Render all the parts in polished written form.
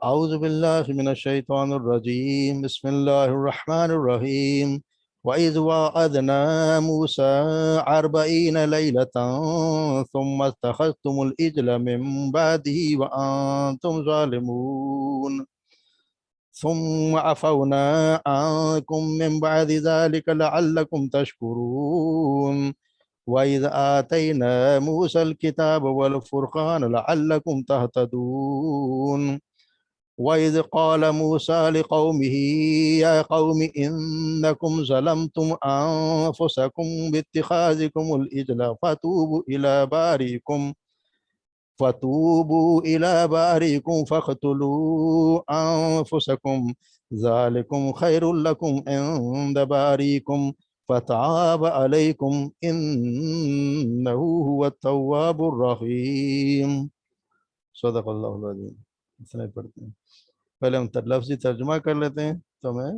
أعوذ بالله من الشيطان الرجيم بسم الله الرحمن الرحيم وإذ وعدنا موسى 40 ليلة ثم اتخذتم الإجل من بعده وأنتم ظالمون ثم عفونا عنكم من بعد ذلك لعلكم تشكرون وإذ آتينا موسى الكتاب والفرقان لعلكم تهتدون وإذ قال موسى لقومه يا قوم إنكم ظلمتم أنفسكم باتخاذكم الإجل فتوبوا إلى بارئكم فاقتلوا أنفسكم ذلكم خير لكم عند بارئكم فتاب عليكم إنه هو التواب الرحيم صدق اللہ العظیم. اتنا ہی پڑھتے ہیں. پہلے ہم لفظی ترجمہ کر لیتے ہیں تو ہمیں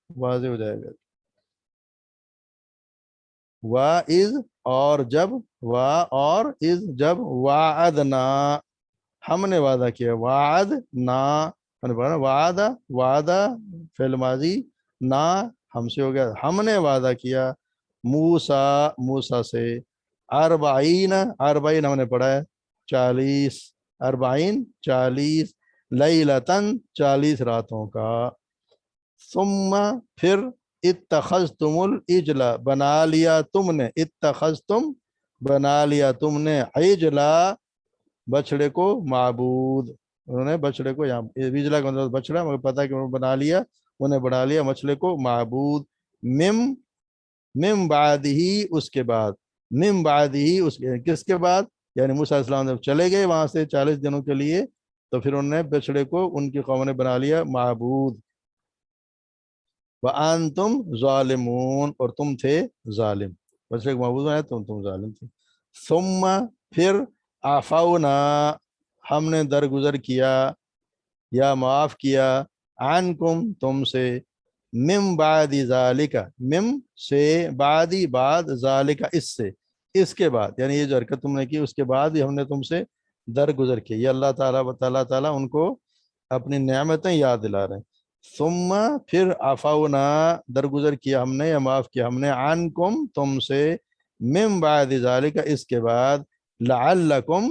واضح ہو جائے گا. وَإِذْ اور جب، اور اذ جب، وعدنا ہم نے وعدہ کیا، وعدنا ہم نے پڑھا وعدہ، وعدہ فعل ماضی، نا ہم سے ہو گیا، ہم نے وعدہ کیا موسیٰ سے، اربعین ہم نے پڑھا ہے 40، اربعین 40، لیلتن 40 راتوں کا، ثم پھر اتخذتم العجل بنا لیا تم نے، اتخذتم بنا لیا تم نے، عجلا بچڑے کو معبود، انہوں نے بچڑے کو، یہاں عجلا کا مطلب بچڑا، مگر پتہ ہے کہ انہوں نے بنا لیا، انہیں بنا لیا مچھلے کو معبود، مم بعد ہی اس کے بعد، مم بعد ہی اس کے کس کے بعد، یعنی موسیٰ علیہ السلام جب چلے گئے وہاں سے 40 دنوں کے لیے تو پھر انہوں نے بچڑے کو ان کی قوم نے بنا لیا معبود، وَأَنْتُمْ ظَالِمُونَ اور تم تھے ظالم، بچڑے کو معبود بنایا تم ظالم تھے، ثم پھر عفونا ہم نے درگزر کیا یا معاف کیا، عنکم تم سے، من بعد ذالک مم سے، بعدی بعد ذالک اس سے، اس کے بعد، یعنی یہ جو حرکت تم نے کی اس کے بعد ہی ہم نے تم سے درگزر کیا. یہ اللہ تعالیٰ ان کو اپنی نعمتیں یاد دلا رہے ہیں. ثم پھر عفونا درگزر کیا ہم نے یا معاف کیا ہم نے، عنکم تم سے، من بعد ذالک اس کے بعد، لعلکم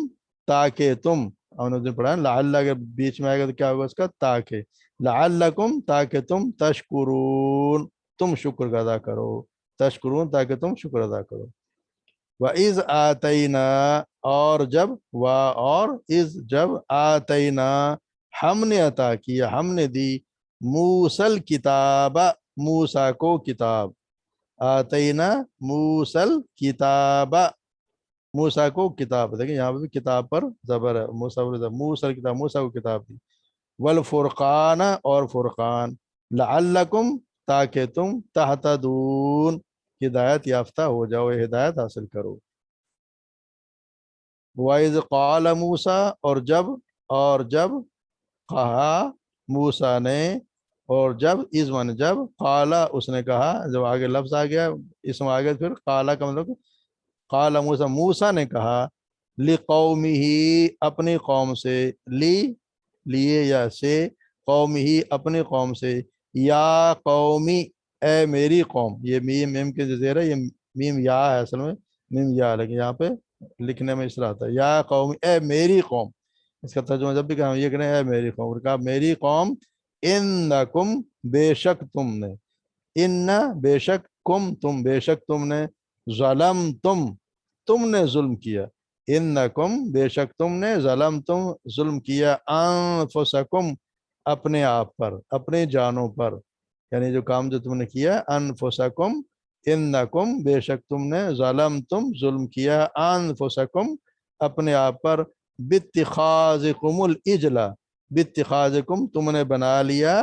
تاکہ تم، ہم نے پڑھا لعل اگر بیچ میں آئے گا تو کیا ہوگا اس کا، تاکہ، لعلکم تاکہ تم، تشکرون تم شکر ادا کرو، تشکرون تاکہ تم شکر ادا کرو. وَإِذْ آتَيْنَا اور جب، اور اذ جب، آتَيْنَا ہم نے عطا کیا، ہم نے دی، موسیٰ کتاب موسیٰ کو کتاب، آتَيْنَا موسیٰ کتاب موسیٰ کو کتاب، دیکھیں یہاں پہ بھی کتاب پر زبر ہے، موسیٰ کتاب موسیٰ کو کتاب دی، والفرقان اور فرقان، لعلکم تاکہ تم، تہتدون ہدایت یافتہ ہو جاؤ، ہدایت حاصل کرو. وَإِذْ قَالَ موسیٰ اور جب کہا موسیٰ نے، اور جب از من جب، قالا اس نے کہا، جب آگے لفظ آ گیا اسم آ گیا پھر قالا کا مطلب، قال موسیٰ نے کہا، لقومہ اپنی قوم سے، لیے یا سے، قومہ اپنی قوم سے، یا قومی اے میری قوم، یہ میم کے زیر ہے، یہ میم یا ہے اصل میں، میم یا، لیکن یہاں پہ لکھنے میں اس طرح آتا ہے، یا قوم اے میری قوم، اس کا ترجمہ جب بھی کہا یہ کہنا اے میری قوم، کہا میری قوم، انکم بے شک تم نے، ان بے شک، کم تم بے شک تم نے، تم نے ظلم کیا، انکم بے شک تم نے، ظلم کیا، انفسکم اپنے آپ پر، اپنے جانوں پر، یعنی جو کام جو تم نے کیا، انفسکم انکم بے شک تم نے، ظلم کیا، انفسکم اپنے آپ پر، باتخاذکم العجل باتخاذکم تم نے بنا لیا،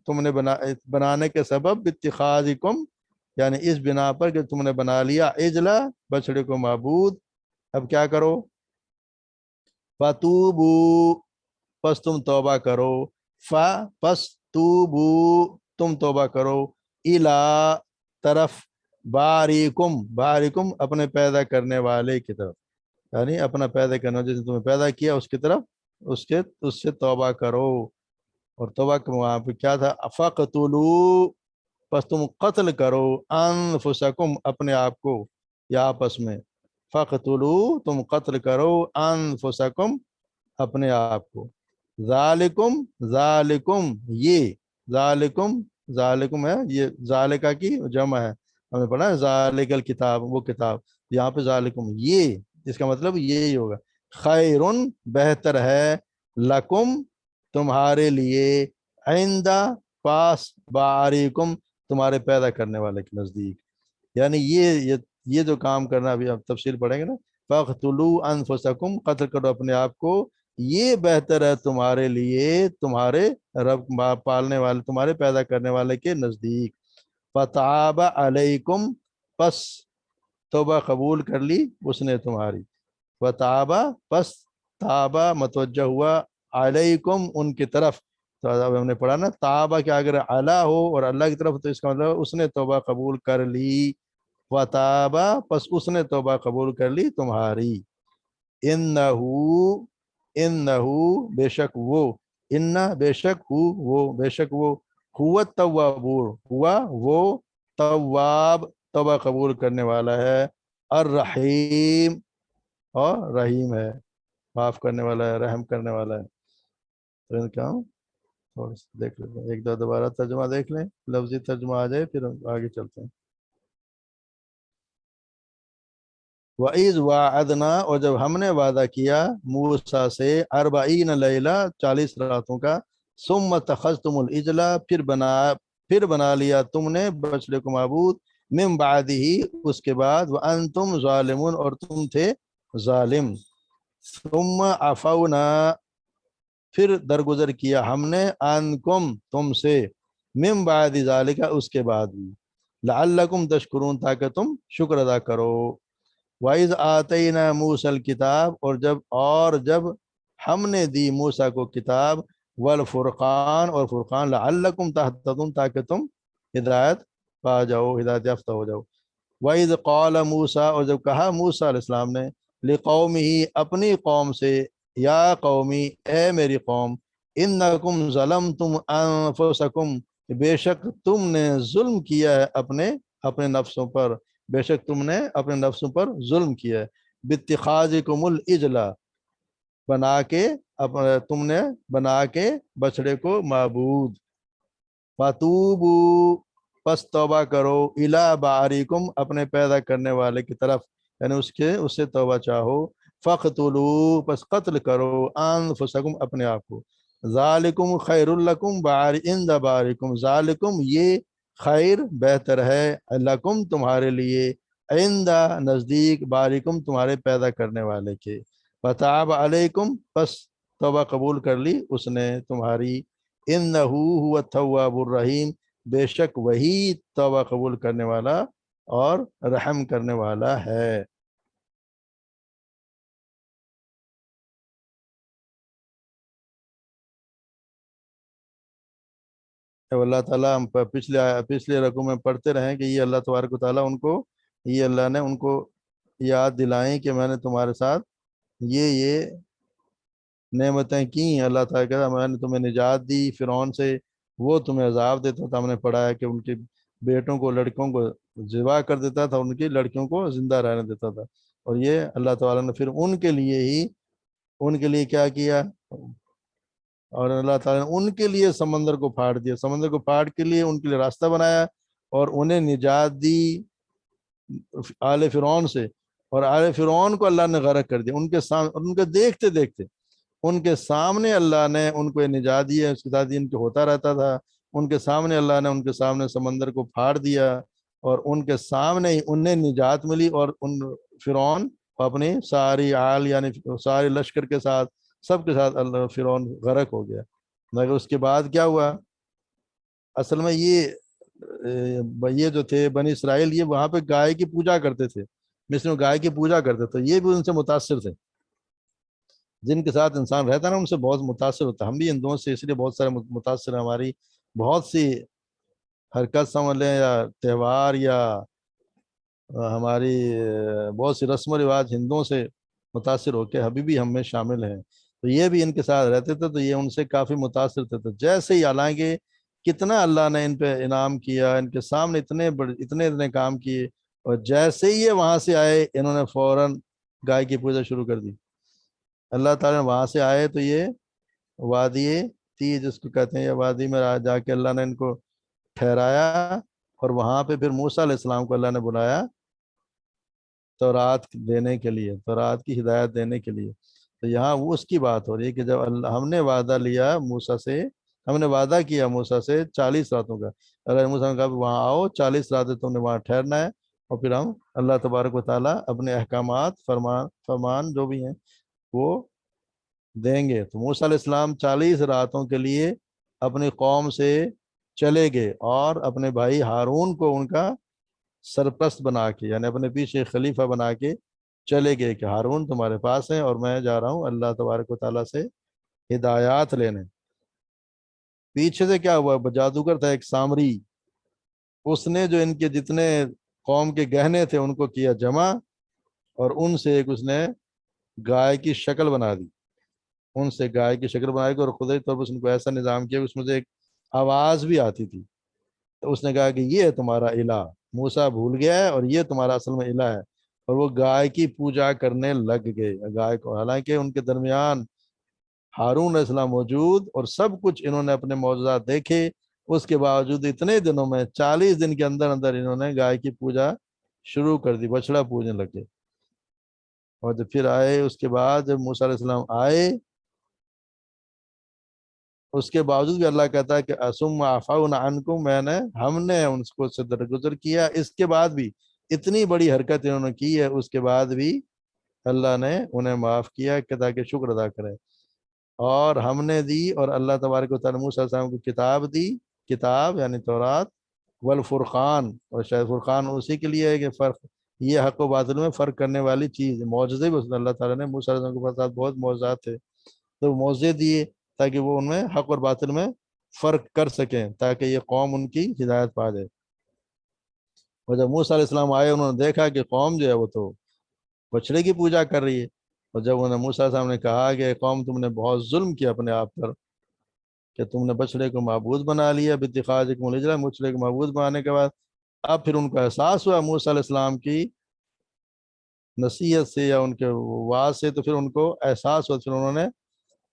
تم نے بنانے کے سبب، باتخاذکم یعنی اس بنا پر کہ تم نے بنا لیا، عجلا بچڑے کو معبود. اب کیا کرو، فتوبو پس تم توبہ کرو، پس توبو تم توبہ کرو، الا طرف، باریکم اپنے پیدا کرنے والے کی طرف، یعنی اپنا پیدا کرنا جس نے تمہیں پیدا کیا اس کی طرف اس سے توبہ کرو. اور توبہ کا وہاں پہ کیا تھا؟ فقتلو، پس تم قتل کرو، انفسکم، اپنے آپ کو، یا آپس میں. فقتلو، تم قتل کرو، انفسکم، اپنے آپ کو. ذالکم، ذالکم یہ، ذالکم، ذالکم ہے یہ، ذالکہ کی جمع ہے، ہم نے پڑھا ہے ذالک الکتاب، وہ کتاب. یہاں پہ ذالکم یہ، اس کا مطلب یہی ہوگا. خیرن، بہتر ہے، لکم، تمہارے لیے، عندہ، پاس، باریکم، تمہارے پیدا کرنے والے کے نزدیک. یعنی یہ جو کام کرنا، ابھی آپ تفصیل پڑھیں گے نا. فَاقْتُلُوا أَنفُسَكُمْ، قتل کرو اپنے آپ کو، یہ بہتر ہے تمہارے لیے، تمہارے رب پالنے والے، تمہارے پیدا کرنے والے کے نزدیک. فَتَابَ عَلَيْكُمْ، پس توبہ قبول کر لی اس نے تمہاری. فَتَابَ، پس تابہ متوجہ ہوا، علیکم، ان کی طرف. تو ہم نے پڑھا نا، تابہ کہ اگر علی ہو اور اللہ کی طرف، تو اس کا مطلب اس نے توبہ قبول کر لی. وَتَابَ، پس اس نے توبہ قبول کر لی تمہاری. انہو، انہو، بے شک وہ، انہ، بے شک وہ، بے شک وہ، ہوا التواب، ہوا وہ، تواب، توبہ قبول کرنے والا ہے، الرحیم، اور رحیم ہے، معاف کرنے والا ہے، رحم کرنے والا ہے. تو ان کا تھوڑا سا دیکھ لیتے ہیں، ایک دو دوبارہ ترجمہ دیکھ لیں، لفظی ترجمہ آ جائے پھر ہم آگے چلتے ہیں. وَإِذْ وَعَدْنَا، اور جب ہم نے وعدہ کیا موسیٰ سے، 40 لیلہ، 40 راتوں کا. ثُمَّ اتَّخَذْتُمُ الْعِجْلَ، پھر بنا لیا تم نے بچڑے کو معبود، من بعدہ، اس کے بعد، وَأَنْتُمْ ظَالِمُونَ، اور تم تھے ظالم. ثُمَّ عَفَوْنَا، پھر درگزر کیا ہم نے، عنکم، تم سے، من بعد ذالک، اس کے بعد بھی، لعلکم تشکرون، تاکہ تم شکر ادا کرو. وَإِذْ آتَيْنَا مُوسَى الْكِتَابَ، اور جب ہم نے دی موسیٰ کو کتاب، والفرقان، اور فرقان، لعلکم تہتدون، تاکہ تم ہدایت پا جاؤ، ہدایت یافتہ ہو جاؤ. وَإِذْ قَالَ مُوسَى، اور جب کہا موسیٰ علیہ السلام نے، لِقَوْمِهِ، اپنی قوم سے، یا قومی، اے میری قوم، انکم ظلمتم انفسکم، بے شک تم نے ظلم کیا ہے اپنے نفسوں پر، بے شک تم نے اپنے نفسوں پر ظلم کیا ہے. باتخاذکم العجل، تم نے بنا کے بچڑے کو معبود. فَتُوبُوا، پس توبہ کرو، اِلیٰ بَارِئِکُم، اپنے پیدا کرنے والے کی طرف، یعنی اس سے توبہ چاہو. فَقْتُلُوا، پس قتل کرو، أَنفُسَکُم، اپنے آپ کو. ذَالِکُم خَیْرٌ لَکُم عِندَ بَارِئِکُم، ذَالِکُم یہ، خیر، بہتر ہے، لکم، تمہارے لیے، عند، نزدیک، بارئکم، تمہارے پیدا کرنے والے کے. فَتَابَ عَلَیکُم، پس توبہ قبول کر لی اس نے تمہاری. انہو هو التواب الرحیم، بے شک وہی توبہ قبول کرنے والا اور رحم کرنے والا ہے. اللہ تعالیٰ ہم پچھلے رقوع میں پڑھتے رہیں کہ یہ اللہ تبارک و تعالیٰ یہ اللہ نے ان کو یاد دلائیں کہ میں نے تمہارے ساتھ یہ نعمتیں کی. اللہ تعالیٰ کہتا میں نے تمہیں نجات دی فرعون سے، وہ تمہیں عذاب دیتا تھا. ہم نے پڑھا ہے کہ ان کے بیٹوں کو، لڑکیوں کو ذبح کر دیتا تھا، ان کی لڑکیوں کو زندہ رہنے دیتا تھا. اور یہ اللہ تعالیٰ نے پھر ان کے لیے کیا کیا؟ اور اللہ تعالیٰ نے ان کے لیے سمندر کو پھاڑ دیا، سمندر کو پھاڑ کے لیے ان کے لیے راستہ بنایا، اور انہیں نجات دی آل فرعون سے. اور آل فرعون کو اللہ نے غرق کر دیا ان کے دیکھتے دیکھتے، ان کے سامنے اللہ نے ان کو نجات دیا. اس کے ساتھ ان کے ہوتا رہتا تھا، ان کے سامنے اللہ نے ان کے سامنے سمندر کو پھاڑ دیا، اور ان کے سامنے ہی انہیں نجات ملی. اور ان فرعون اپنی ساری آل، یعنی سارے لشکر کے ساتھ، سب کے ساتھ اللہ فرعون غرق ہو گیا. مگر اس کے بعد کیا ہوا؟ اصل میں یہ جو تھے بنی اسرائیل، یہ وہاں پہ گائے کی پوجا کرتے تھے، مصر میں گائے کی پوجا کرتے تھے. یہ بھی ان سے متاثر تھے، جن کے ساتھ انسان رہتا ہے نا ان سے بہت متاثر ہوتا ہے. ہم بھی ہندوؤں سے اس لیے بہت سارے متاثر ہیں. ہماری بہت سی حرکت سمجھ لیں، یا تہوار، یا ہماری بہت سی رسم و رواج ہندوؤں سے متاثر ہو کے ابھی بھی ہم میں شامل ہیں. تو یہ بھی ان کے ساتھ رہتے تھے، تو یہ ان سے کافی متاثر تھے. تو جیسے ہی، حالانکہ کتنا اللہ نے ان پہ انعام کیا، ان کے سامنے اتنے بڑے اتنے کام کیے، اور جیسے ہی یہ وہاں سے آئے انہوں نے فوراً گائے کی پوجا شروع کر دی. اللہ تعالیٰ نے وہاں سے آئے تو یہ وادی تی جس کو کہتے ہیں، یہ وادی میں جا کے اللہ نے ان کو ٹھہرایا، اور وہاں پہ پھر موسیٰ علیہ السلام کو اللہ نے بلایا تورات دینے کے لیے، تورات کی ہدایت دینے کے لیے. تو یہاں وہ اس کی بات ہو رہی ہے کہ جب ہم نے وعدہ لیا موسیٰ سے، ہم نے وعدہ کیا موسیٰ سے 40 راتوں کا. اللہ موسیٰ نے کہا وہاں آؤ، 40 راتیں تم نے وہاں ٹھہرنا ہے، اور پھر ہم اللہ تبارک و تعالیٰ اپنے احکامات فرمان جو بھی ہیں وہ دیں گے. تو موسیٰ علیہ السلام 40 راتوں کے لیے اپنی قوم سے چلے گئے، اور اپنے بھائی ہارون کو ان کا سرپرست بنا کے، یعنی اپنے پیچھے خلیفہ بنا کے چلے گئے کہ ہارون تمہارے پاس ہے، اور میں جا رہا ہوں اللہ تبارک و تعالیٰ سے ہدایات لینے. پیچھے سے کیا ہوا، جادوگر تھا ایک سامری، اس نے جو ان کے جتنے قوم کے گہنے تھے ان کو کیا جمع، اور ان سے ایک اس نے گائے کی شکل بنا دی، ان سے گائے کی شکل بنائی، اور خدائی طور پر اس کو ایسا نظام کیا کہ اس میں سے ایک آواز بھی آتی تھی. تو اس نے کہا کہ یہ ہے تمہارا الہ. موسیٰ بھول گیا ہے، اور یہ تمہارا اصل میں الہ ہے. اور وہ گائے کی پوجا کرنے لگ گئے گائے کو، حالانکہ ان کے درمیان ہارون علیہ السلام موجود، اور سب کچھ انہوں نے اپنے معجزات دیکھے. اس کے باوجود اتنے دنوں میں 40 دن کے اندر اندر انہوں نے گائے کی پوجا شروع کر دی، بچڑا پوجنے لگے. اور جب پھر آئے اس کے بعد، جب موسیٰ علیہ السلام آئے، اس کے باوجود بھی اللہ کہتا ہے کہ ثم عفونا عنکم، ہم نے ان کو سے درگزر کیا. اس کے بعد بھی اتنی بڑی حرکت انہوں نے کی ہے، اس کے بعد بھی اللہ نے انہیں معاف کیا کہ تاکہ شکر ادا کریں. اور ہم نے دی، اور اللہ تبارک و تعالیٰ موسیٰ علیہ السلام کو کتاب دی، کتاب یعنی تورات، والفرقان، اور شاید فرقان اسی کے لیے ہے کہ فرق، یہ حق و باطل میں فرق کرنے والی چیز. معجزے بھی اللہ تعالیٰ نے موسیٰ علیہ السلام کے پاس بہت معجزات تھے، تو معجزے دیے تاکہ وہ ان میں حق اور باطل میں فرق کر سکیں، تاکہ یہ قوم ان کی ہدایت پا جائے. اور جب موسیٰ علیہ السلام آئے، انہوں نے دیکھا کہ قوم جو ہے وہ تو بچڑے کی پوجا کر رہی ہے. اور جب انہوں نے موسیٰ علیہ السلام نے کہا کہ قوم تم نے بہت ظلم کیا اپنے آپ پر، کہ تم نے بچڑے کو معبود بنا لیا، باتخاذکم العجل، بچڑے کو معبود بنانے کے بعد اب پھر ان کو احساس ہوا موسیٰ علیہ السلام کی نصیحت سے یا ان کے واعظ سے، تو پھر ان کو احساس ہوا. پھر انہوں نے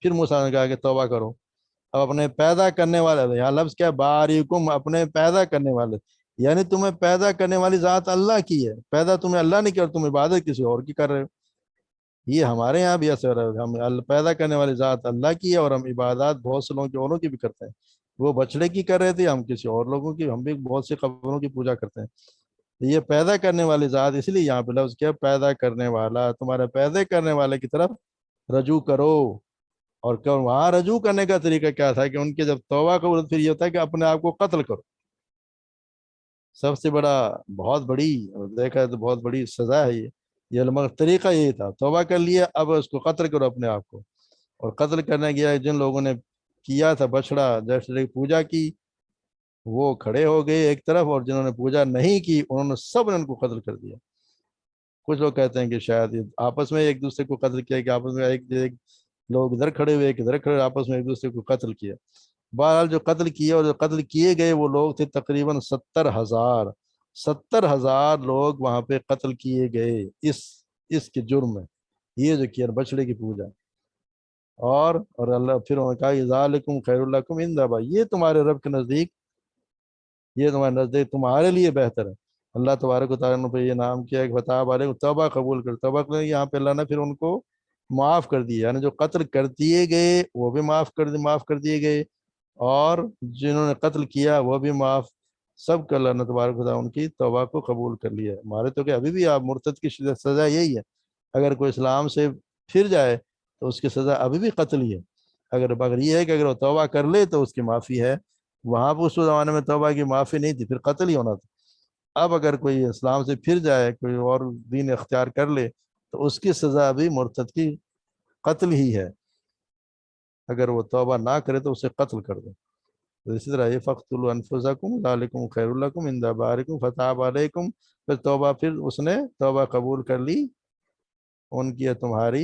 پھر موسیٰ نے کہا کہ توبہ کرو. اب اپنے پیدا کرنے والے، یہاں لفظ کیا، باریکم، اپنے پیدا کرنے والے، یعنی تمہیں پیدا کرنے والی ذات اللہ کی ہے. پیدا تمہیں اللہ نے کیا، اور تم عبادت کسی اور کی کر رہے ہو. یہ ہمارے یہاں بھی ایسے ہو رہا ہے، ہم پیدا کرنے والی ذات اللہ کی ہے، اور ہم عبادات بہت سے لوگوں کی اوروں کی بھی کرتے ہیں. وہ بچڑے کی کر رہے تھے، ہم کسی اور لوگوں کی، ہم بھی بہت سی قبروں کی پوجا کرتے ہیں. یہ پیدا کرنے والی ذات، اس لیے یہاں پہ لفظ کیا، پیدا کرنے والا، تمہارے پیدا کرنے والے کی طرف رجوع کرو. اور وہاں رجوع کرنے کا طریقہ کیا تھا کہ ان کے جب توبہ قبول، پھر یہ ہوتا ہے کہ اپنے آپ کو قتل کرو. سب سے بڑا، بہت بڑی، دیکھا تو بہت بڑی سزا ہے یہ مگر طریقہ یہی تھا. توبہ کر لیا، اب اس کو قتل کرو اپنے آپ کو. اور قتل کرنے گیا جن لوگوں نے کیا تھا بچڑا جیسے پوجا کی، وہ کھڑے ہو گئے ایک طرف، اور جنہوں نے پوجا نہیں کی انہوں نے سب نے ان کو قتل کر دیا. کچھ لوگ کہتے ہیں کہ شاید آپس میں ایک دوسرے کو قتل کیا، کہ آپس میں ایک لوگ ادھر کھڑے ہوئے، ایک ادھر کھڑے، آپس میں ایک دوسرے کو قتل کیا. بہرحال جو قتل کیے، اور جو قتل کیے گئے وہ لوگ تھے تقریباً 70,000 لوگ وہاں پہ قتل کیے گئے اس کے جرم میں، یہ جو کیا بچڑے کی پوجا. اور اللہ پھر انہوں نے کہا ذالکم خیر لکم عند ابائکم، یہ تمہارے رب کے نزدیک، یہ تمہارے نزدیک تمہارے لیے بہتر ہے. اللہ تبارک و تعالیٰ نے پہ یہ نام کیا کہ فتاب علیکم، توبہ قبول کر. توبہ کریں، یہاں پہ اللہ نے پھر ان کو معاف کر دیا، یعنی جو قتل کر دیے گئے وہ بھی معاف کر دیے گئے، اور جنہوں نے قتل کیا وہ بھی معاف. سب کا اللہ نے تبارک و تعالیٰ ان کی توبہ کو قبول کر لیا. ہمارے تو کہ ابھی بھی آپ مرتد کی سزا یہی ہے، اگر کوئی اسلام سے پھر جائے تو اس کی سزا ابھی بھی قتل ہی ہے. اگر یہ ہے کہ اگر وہ توبہ کر لے تو اس کی معافی ہے. وہاں پہ اس زمانے میں توبہ کی معافی نہیں تھی، پھر قتل ہی ہونا تھا. اب اگر کوئی اسلام سے پھر جائے، کوئی اور دین اختیار کر لے، تو اس کی سزا بھی مرتد کی قتل ہی ہے. اگر وہ توبہ نہ کرے تو اسے قتل کر دیں. تو اسی طرح یہ فَاقْتُلُوا أَنفُسَكُمْ ذَلِكُمْ خَيْرٌ لَكُمْ عِندَ بَارِئِكُمْ فَتَابَ عَلَيْكُمْ. پھر توبہ، پھر اس نے توبہ قبول کر لی ان کی تمہاری.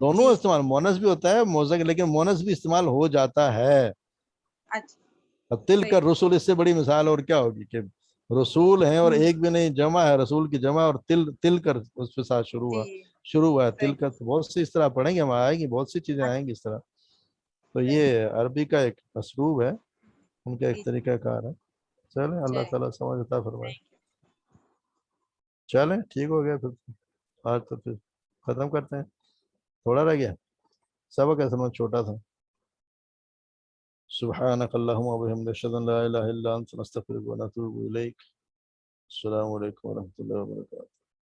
دونوں جی استعمال، مونس بھی ہوتا ہے موزک، لیکن مونس بھی استعمال ہو جاتا ہے. اچھا اب تل صحیح. کر رسول، اس سے بڑی مثال اور کیا ہوگی کہ رسول ہیں اور ہوں، ایک بھی نہیں، جمع ہے، رسول کی جمع، اور تل کر اس کے ساتھ جی شروع ہوا ہے تل صحیح. کر. تو بہت سی اس طرح پڑھیں گے ہم، آئیں گی بہت سی چیزیں آئیں گی اس طرح. تو صحیح. یہ عربی کا ایک اسلوب ہے، ان کا ایک جی طریقہ کار ہے. چلیں اللہ چلیں تعالیٰ سمجھ عطا فرمائے. Thank you. چلیں ٹھیک ہو گیا پھر، آج تو پھر ختم کرتے ہیں. تھوڑا رہ گیا سبق، ایسا میں چھوٹا تھا. سبحانک اللہم و بحمدک، اشہد ان لا الہ الا انت، نستغفرک و نتوب الیک. السلام علیکم ورحمۃ اللہ وبرکاتہ.